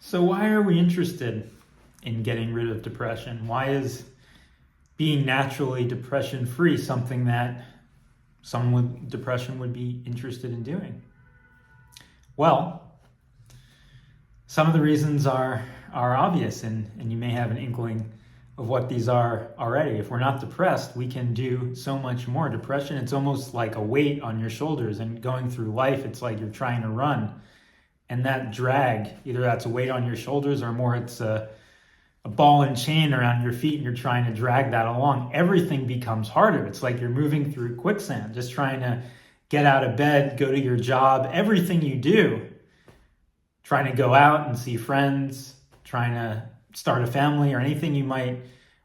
So why are we interested in getting rid of depression? Why is being naturally depression-free something that someone with depression would be interested in doing? Well, some of the reasons are obvious, and you may have an inkling of what these are already. If we're not depressed, we can do so much more. Depression, it's almost like a weight on your shoulders, and going through life, it's like you're trying to run. And that drag, either that's a weight on your shoulders or more it's a ball and chain around your feet and you're trying to drag that along, everything becomes harder. It's like you're moving through quicksand, just trying to get out of bed, go to your job, everything you do, trying to go out and see friends, trying to start a family, or anything you might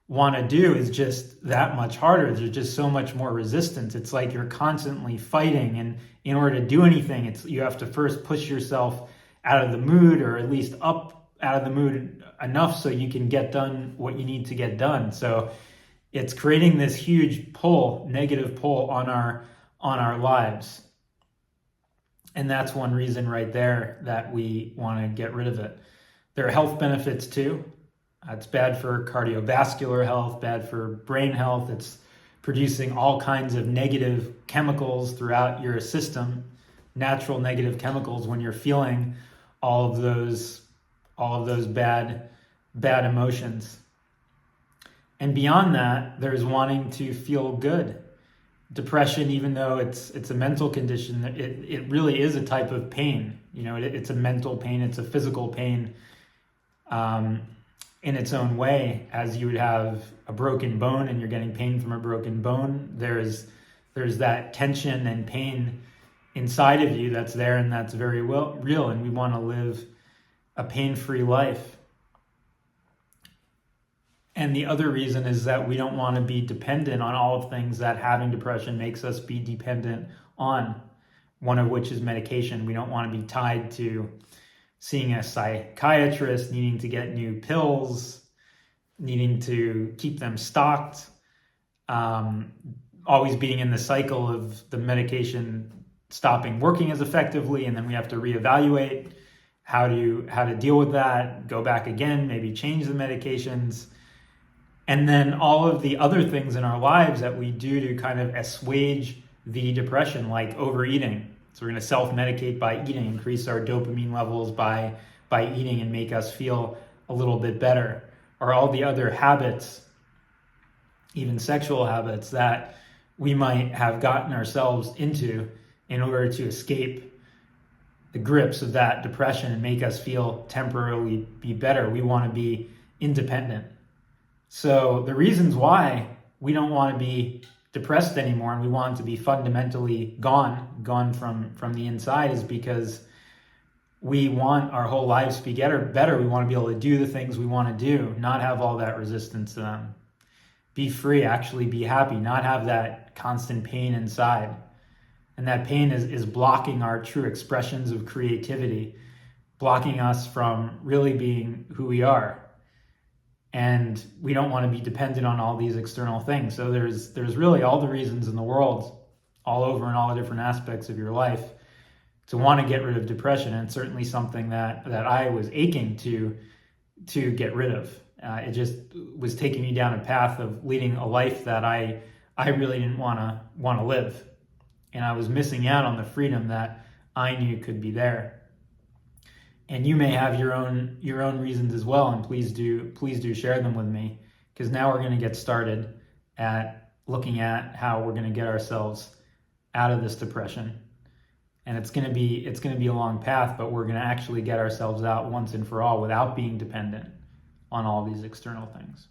want to do is just that much harder. There's just so much more resistance. It's like you're constantly fighting, and in order to do anything, you have to first push yourself out of the mood, or at least up out of the mood enough so you can get done what you need to get done. So it's creating this huge pull, negative pull on our lives. And that's one reason right there that we want to get rid of it. There are health benefits too. It's bad for cardiovascular health, bad for brain health. It's producing all kinds of negative chemicals throughout your system, natural negative chemicals when you're feeling all of those bad emotions. And beyond that, there's wanting to feel good. Depression, even though it's a mental condition, it really is a type of pain. You know, it's a mental pain, it's a physical pain in its own way. As you would have a broken bone and you're getting pain from a broken bone, there's that tension and pain inside of you that's there, and that's very real, and we want to live a pain-free life. And the other reason is that we don't want to be dependent on all of things that having depression makes us be dependent on, one of which is medication. We don't want to be tied to seeing a psychiatrist, needing to get new pills, needing to keep them stocked, always being in the cycle of the medication stopping working as effectively, and then we have to reevaluate how to deal with that, go back again, maybe change the medications. And then all of the other things in our lives that we do to kind of assuage the depression, like overeating. So we're going to self-medicate by eating, increase our dopamine levels by eating and make us feel a little bit better. Or all the other habits, even sexual habits, that we might have gotten ourselves into in order to escape the grips of that depression and make us feel temporarily be better. We want to be independent. So the reasons why we don't want to be depressed anymore and we want to be fundamentally gone from the inside is because we want our whole lives to be better. We want to be able to do the things we want to do, not have all that resistance to them. Be free, actually be happy, not have that constant pain inside. And that pain is blocking our true expressions of creativity, blocking us from really being who we are. And we don't want to be dependent on all these external things. So there's really all the reasons in the world, all over in all the different aspects of your life, to want to get rid of depression. And it's certainly something that I was aching to get rid of. It just was taking me down a path of leading a life that I really didn't want to live. And I was missing out on the freedom that I knew could be there. And you may have your own reasons as well, and please do share them with me, because now we're going to get started at looking at how we're going to get ourselves out of this depression. And it's going to be a long path, but we're going to actually get ourselves out once and for all without being dependent on all these external things.